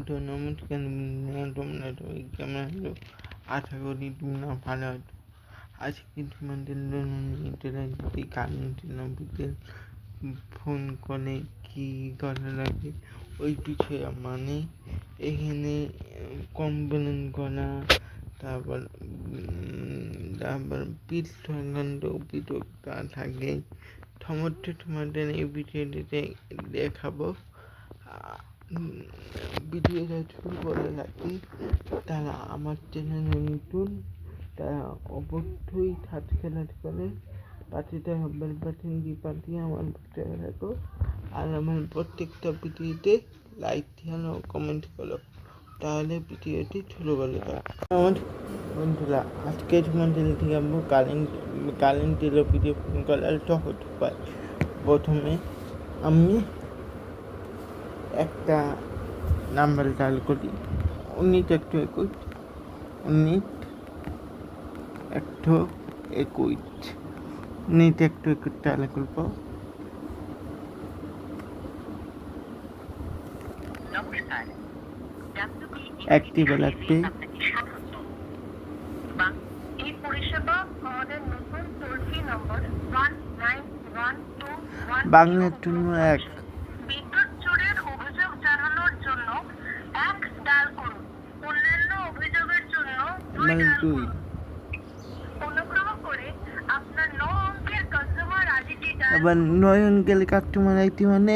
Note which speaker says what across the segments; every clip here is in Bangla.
Speaker 1: তো নমস্কার তোমরা সবাই কেমন আছো? আশা করি তোমরা ভালো আছো। আজকে তোমাদের যদি কারেন্টের নম্বরদের ফোন করে কি করা লাগে ওই বিষয়ে মানে এখানে কমপ্লেন করা, তারপর পিঠ সংক্রান্ত অভিযোগটা থাকে। তোমাদের এই বিষয়টিতে দেখাবো। ভিডিওটা শুরু করে রাখি, তারা আমার চ্যানেলে নতুন তারা অবশ্যই সাবস্ক্রাইব করে পাশে থাকা বেল বাটনটি পাঠিয়ে আমার পাশে থাকো, আর আমার প্রত্যেকটা ভিডিওতে লাইক দিও ও কমেন্ট করো, তাহলে ভিডিওটি শুরু করে দাও। আমার বন্ধুরা, আজকে তোমাদের দেখাবো কারেন্টের ভিডিও ফোন করার সহজ উপায়। প্রথমে আমি একটা নাম্বার ডায়াল করি, 19-121 ডায়াল করবো। একটি বেলাতে বাংলার জন্য এক,
Speaker 2: বিদ্যুৎ চুরির অভিযোগ জানানোর জন্য 1 ডায়াল করুন। অন্যান্য অভিযোগের জন্য 2 ডায়াল করুন। অনুগ্রহ করে আপনার 9 অঙ্কের কাস্টমার আইডি ডায়াল
Speaker 1: আবার 9 অঙ্কের কাস্টমার আইডি মানে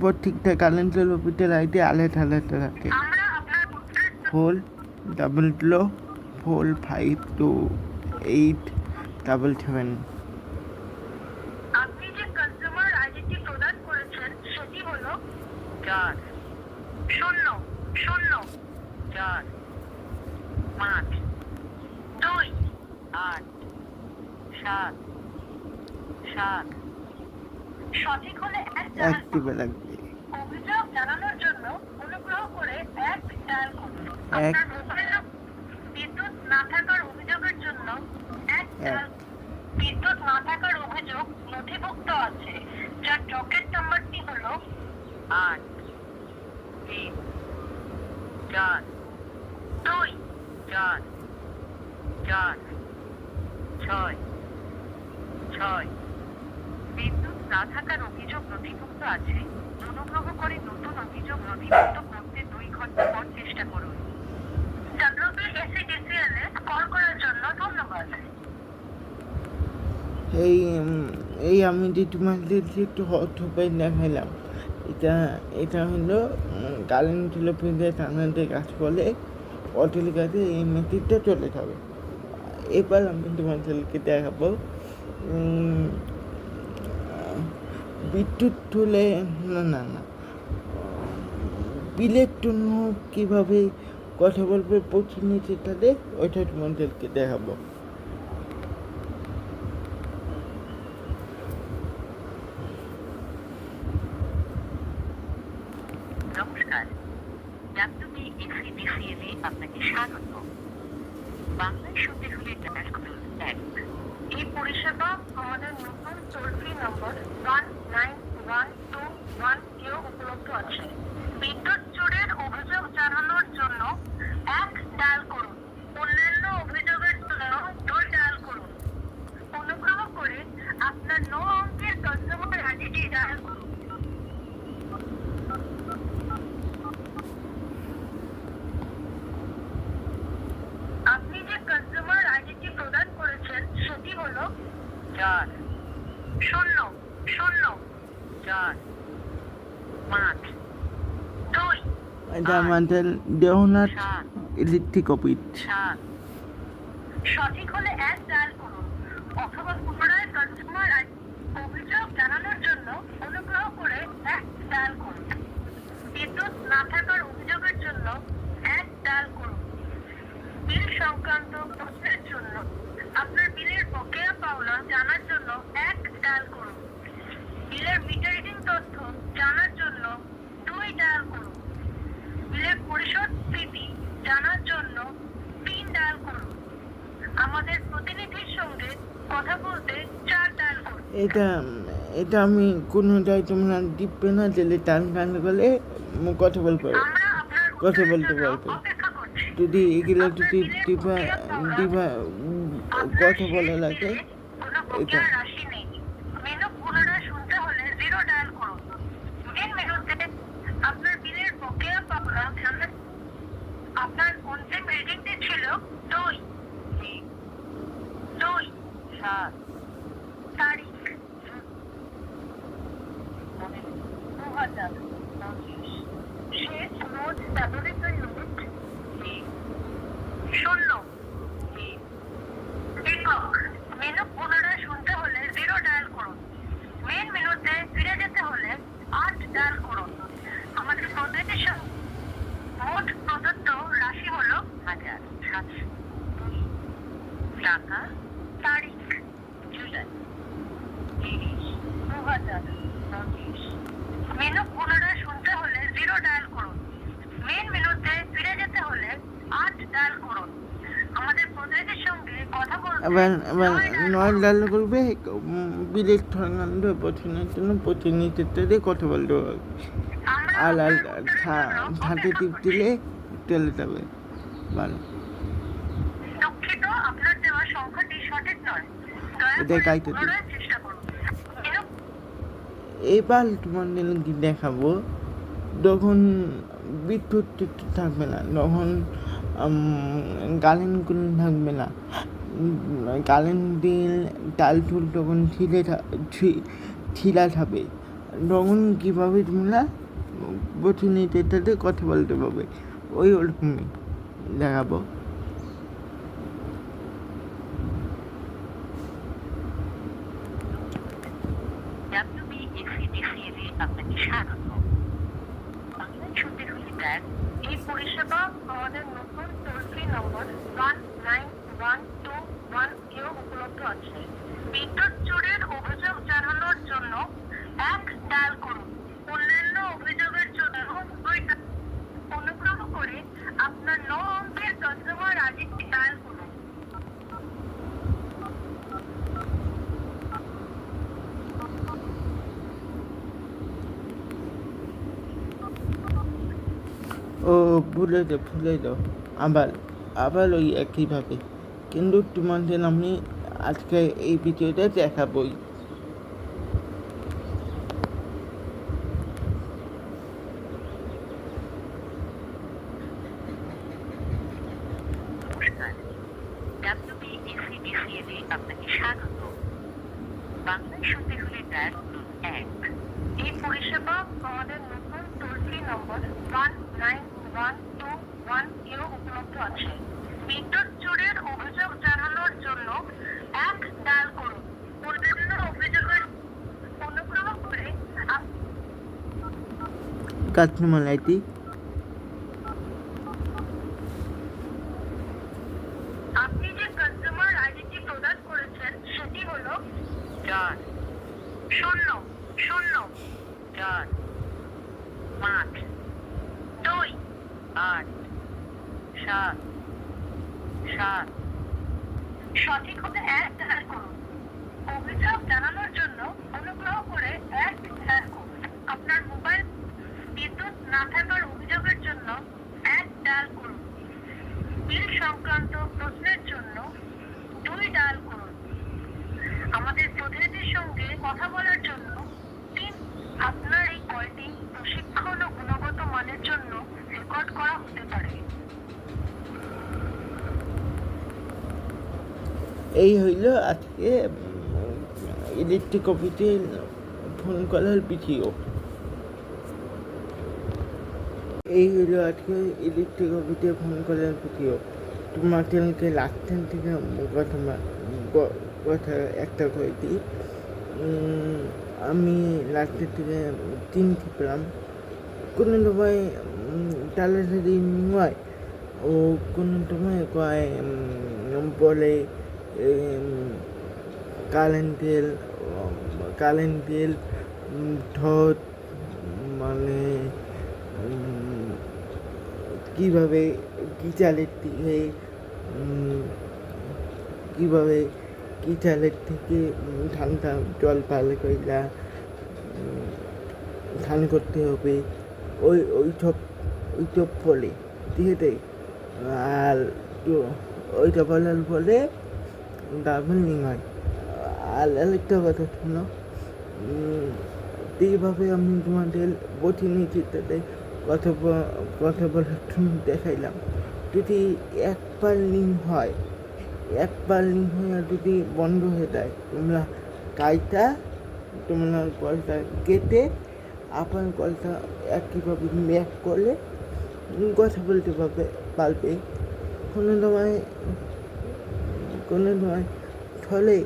Speaker 1: প্রত্যেকটা কারেন্টের অফিসের আইডি আলাদা আলাদা থাকে।
Speaker 2: আমরা আপনার পুত্রের
Speaker 1: 400452877।
Speaker 2: আপনি যে কাস্টমার আইডিটি প্রদান করেছেন সেটি হলো 4005287 সঠিক হলে 1 ডায়াল
Speaker 1: একটি বেলাতে
Speaker 2: অভিযোগ জানানোর জন্য অনুগ্রহ করে 1 ডায়াল করুন।
Speaker 1: এক
Speaker 2: আপনার মোবাইলে বিদ্যুৎ না থাকার অভিযোগের জন্য 1 ডায়াল। বিদ্যুৎ না থাকার অভিযোগ নথিভুক্ত আছে, যার ডকেট নাম্বারটি হলো 8344466। বিদ্যুৎ না থাকার অভিযোগ নথিভুক্ত আছে। অনুগ্রহ করে নতুন অভিযোগ নথিভুক্ত করতে 2 ঘন্টা পর চেষ্টা করুন। WPSCDCL এ কল করার জন্য ধন্যবাদ।
Speaker 1: এই আমি যে তোমাদের একটু উপায় দেখাইলাম, এটা হলো কারেন্টের অফিসে থানাতে কাজ করলে অটোর কাছে এই মেসেজটা চলে যাবে। এবার আমি তোমাদেরকে দেখাবো বিদ্যুৎ তুলে না বিলের জন্য কীভাবে কথা বলবে প্রতিনিধি তাদের, ওইটা তোমাদেরকে দেখাবো।
Speaker 2: নমস্কার, WPSCDCL এ আপনাকে স্বাগত। বাংলায় শুনতে হলে ডায়াল করুন 1। এই পরিষেবা আমাদের নতুন টোল ফ্রি নম্বর 191221 এ উপলব্ধ আছে। বিদ্যুৎ চুরির অভিযোগ জানানোর জন্য 1 ডায়াল করুন। অন্যান্য অভিযোগের জন্য 2 ডায়াল করুন। অনুগ্রহ করে আপনার 9 অঙ্কের কাস্টমার আইডি ডায়াল করুন। আপনি যে কাস্টমার আইডিটি প্রদান করেছেন সেটি হলো 400452827।
Speaker 1: এটা আমাদের দেওনাথ ইলেকট্রিক অফিস।
Speaker 2: সঠিক হলে 1 ডায়াল করুন, অথবা পুনরায় কাস্টমার অভিযোগ জানানোর জন্য অনুগ্রহ করে 1 ডায়াল করুন। বিদ্যুৎ না থাকার অভিযোগের জন্য 1 ডায়াল করুন। বিল সংক্রান্ত প্রশ্নের জন্য, আপনার বিলের বকেয়া পাওনা জানার জন্য 1 ডায়াল করুন। বিলের মিটার রিডিং তথ্য জানার জন্য 2 ডায়াল করুন। বিলের পরিশোধ স্থিতি জানার জন্য 3 ডায়াল করুন। আমাদের প্রতিনিধির সঙ্গে কথা বলতে 4 ডায়াল করুন।
Speaker 1: এটা আমি কোনোটাই তোমরা টিপবে না, দিলে টান করলে কথা বলবো।
Speaker 2: আমরা
Speaker 1: কথা
Speaker 2: উত্তরের
Speaker 1: বলতে
Speaker 2: জন্য
Speaker 1: পারবে।
Speaker 2: অপেক্ষা করছি।
Speaker 1: যদি এগুলো
Speaker 2: আপনার
Speaker 1: যদি
Speaker 2: বিলের
Speaker 1: দিবা
Speaker 2: বকেয়া পাওনা,
Speaker 1: দিবা
Speaker 2: আপনার
Speaker 1: কথা
Speaker 2: শেষ
Speaker 1: বলা লাগে
Speaker 2: বিলে কোনো
Speaker 1: এটা।
Speaker 2: বকেয়া রাশি নেই। মেনু পুনরায় শুনতে হলে 0 ডায়াল করুন। মেন মেনুতে আপনার বিলের বকেয়া পাওনা আপনার অন্তিম রিডিংটি ছিল 2 2 7 তারিখ 2025, শেষ মোট ব্যবহৃত ইউনিট 0 একক। মেনু পুনরায় শুনতে হলে 0 ডায়াল করুন। মেন মেনুতে ফিরে যেতে হলে 8 ডায়াল করুন। আমাদের প্রতিটি মোট প্রদত্ত রাশি হল 1702 টাকা, তারিখ জুলাই 30, 2025। মেনু পুনরায় শুনতে হলে 0 ডায়াল করুন। মেন মেনুতে ফিরে যেতে হলে 8 ডায়াল করুন। আমাদের প্রতিনিধির সঙ্গে কথা বলতে
Speaker 1: এবার
Speaker 2: 9
Speaker 1: 9 ডায়াল করবে। বিলের ঠকান্ড পছন্দের জন্য প্রতিনিধিত্ব দিয়ে কথা বলতে হবে। আর ঠাটে টিপ দিলে চলে যাবে। ভালো,
Speaker 2: দুঃখিত, আপনার দেওয়া সংখ্যাটি সঠিক নয়। দয়া
Speaker 1: এটা
Speaker 2: করে
Speaker 1: কাইতে দিই।
Speaker 2: পুনরায় চেষ্টা করুন। মেনু
Speaker 1: এবার তোমাদের কি দেখাবো, যখন বিদ্যুৎ টিদ্যুৎ থাকবে না, তখন কারেন্ট কোনো থাকবে না, কারেন্ট বিল টাল টুল তখন ছিঁড়া থাকবে, তখন কীভাবে তোমরা প্রতিনিধির সাথে কথা বলতে পারবে, ওই ওরকমই দেখাবো।
Speaker 2: WBACDCA-তে আপনাকে স্বাগত। বাংলায় শুনতে হলে ট্যাগ। এই পরিষেবা আমাদের নতুন টোল ফ্রি নম্বর 1912 এও উপলব্ধ আছে। বিদ্যুৎ চুরির অভিযোগ জানানোর জন্য 1 ডায়াল করুন। অন্যান্য অভিযোগের জন্য 2 ডায়াল। অনুগ্রহ করে আপনার 9 অঙ্কের কাস্টমার আইডি ডায়াল করুন।
Speaker 1: ও ভুলে দাও আবার ওই একইভাবে, কিন্তু তোমাদের আমি আজকে এই ভিডিওটা দেখাবই।
Speaker 2: WBACDCA-তে আপনাকে স্বাগত। বাংলায় শুনতে হলে ট্যাগ 1। এই পরিষেবা আমাদের নতুন টোল ফ্রি নম্বর 1912 এও উপলব্ধ আছে। বিদ্যুৎ চুরির অভিযোগ জানানোর জন্য 1 ডায়াল করুন। অন্যান্য অভিযোগের অনুগ্রহ করে
Speaker 1: কাস্টমার আইডি
Speaker 2: আপনি যে কাস্টমার আইডিটি প্রদান করেছেন সেটি হলো 4 0 0 4 5 2 8 7 7। সঠিক হতে 1 ডায়াল করুন। অভিযোগ জানানোর জন্য অনুগ্রহ করে 1 ডায়াল করুন। আপনার মোবাইল বিদ্যুৎ না থাকার অভিযোগের জন্য 1 ডায়াল করুন। বিল সংক্রান্ত প্রশ্নের জন্য 2 ডায়াল করুন। আমাদের প্রতিনিধির সঙ্গে কথা বলার জন্য 3। আপনার এই কলটি প্রশিক্ষণ ও গুণগত মানের জন্য রেকর্ড করা হতে পারে।
Speaker 1: এই হইল আজকে ইলেকট্রিক অফিসে ফোন করার ভিডিও। এই হইল আজকে ইলেকট্রিক অফিসে ফোন করার ভিডিও। তোমাদেরকে লাস্টের থেকে কথা একটা করে দিই। আমি লাস্টের থেকে 3 টিপলাম, কোনো সময় তাড়াতাড়ি নয়, ও কোনো সময় কয় বলে কারেন্টের ঠোঁট, মানে কীভাবে কিচালের থেকে কিচালের থেকে ঠান্ডা জল পালে কইলা স্নান করতে হবে, ওই সব ওইটা বলে দিয়ে দেয় আর তো ওইটা বলার পরে তারপর লিঙ্ক হয়। আর আরেকটা কথা শোনো, এইভাবে আমি তোমাদের প্রতিনিধিত্বতে কথা বলার জন্য দেখাইলাম। যদি একবার লিঙ্ক হয়, একবার লিঙ্ক হয়ে যদি বন্ধ হয়ে যায়, তোমরা কাইটা তোমরা কলটা কেটে আবার কলটা একইভাবে ম্যাক করলে কথা বলতে পারবে। কোনো সময় ছলে,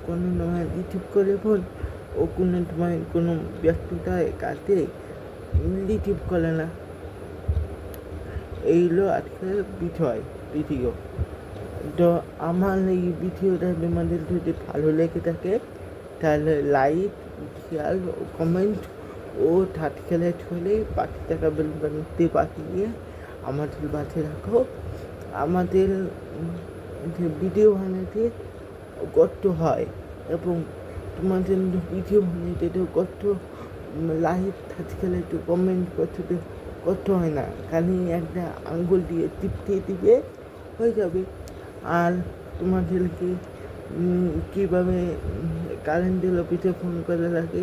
Speaker 1: কোনো সময় রিসিভ করে ফোন, ও কোনো সময় কোনো ব্যক্তিটায় কাছে রিসিভ করে না। এইগুলো আজকের ভিডিও। তো আমার এই ভিডিওটা তোমাদের যদি ভালো লেগে থাকে তাহলে লাইক, শেয়ার, কমেন্ট ও সাবস্ক্রাইব করে পাশে থাকা বেল বাটনটি বাজিয়ে আমাদের পাশে রাখো। আমাদের যে ভিডিও বানাতে কষ্ট হয় এবং তোমাদের ভিডিও বানাতে কষ্ট, লাইক, সাবস্ক্রাইব, কমেন্ট করতে কষ্ট হয় না, খালি একটা আঙ্গুল দিয়ে টিপতে দিবে হয়ে যাবে। আর তোমাদেরকে কীভাবে কারেন্টের অফিসে ফোন করে লাগে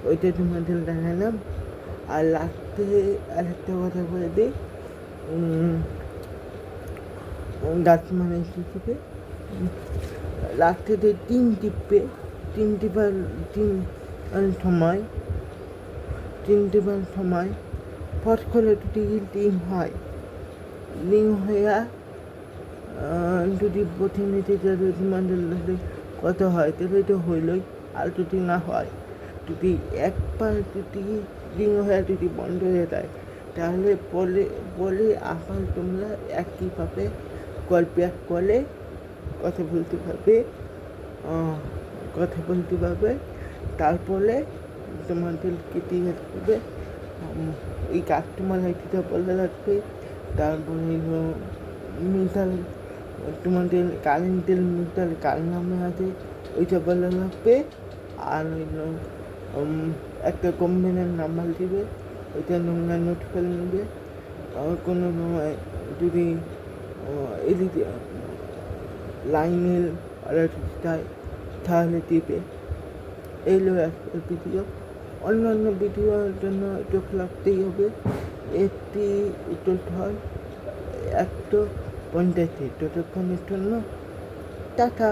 Speaker 1: ওইটা তোমাদের দেখালাম। আর লাস্টে আরেকটা কথা বলে দিই, গাছ মানে শিশুকে লাস্টে তিন টিপার সময় ফট করে যদি লিঙ্ক হয়, লিঙ্ক হইয়া যদি প্রতিনিধি যাদের তোমাদের কথা হয় তাহলে তো হইলই। আর যদি না হয়, যদি একবার যদি লিঙ্ক হয়ে যদি বন্ধ হয়ে যায়, তাহলে বলে আবার তোমরা একইভাবে কল ব্যাক করলে কথা বলতে পারবে। তারপরে তোমাদের কেটে যাবে ওই কাস্টমার আইডিটা বলে রাখবে। তারপরে মিটার, তোমাদের কারেন্টের মিটার কার নামে আছে ওইটা বলে রাখবে। আর একটা কোম্পানির নাম্বার দিবে, ওইটা তোমরা নোট করে নেবে। কোনো সময় যদি লাইনের অর্ডার চাই তাহলে দিবে। এইগুলো একটা ভিডিও। অন্যান্য ভিডিওর জন্য চোখ রাখতেই হবে। একটি উত্তর 150 ততক্ষণের জন্য টাটা।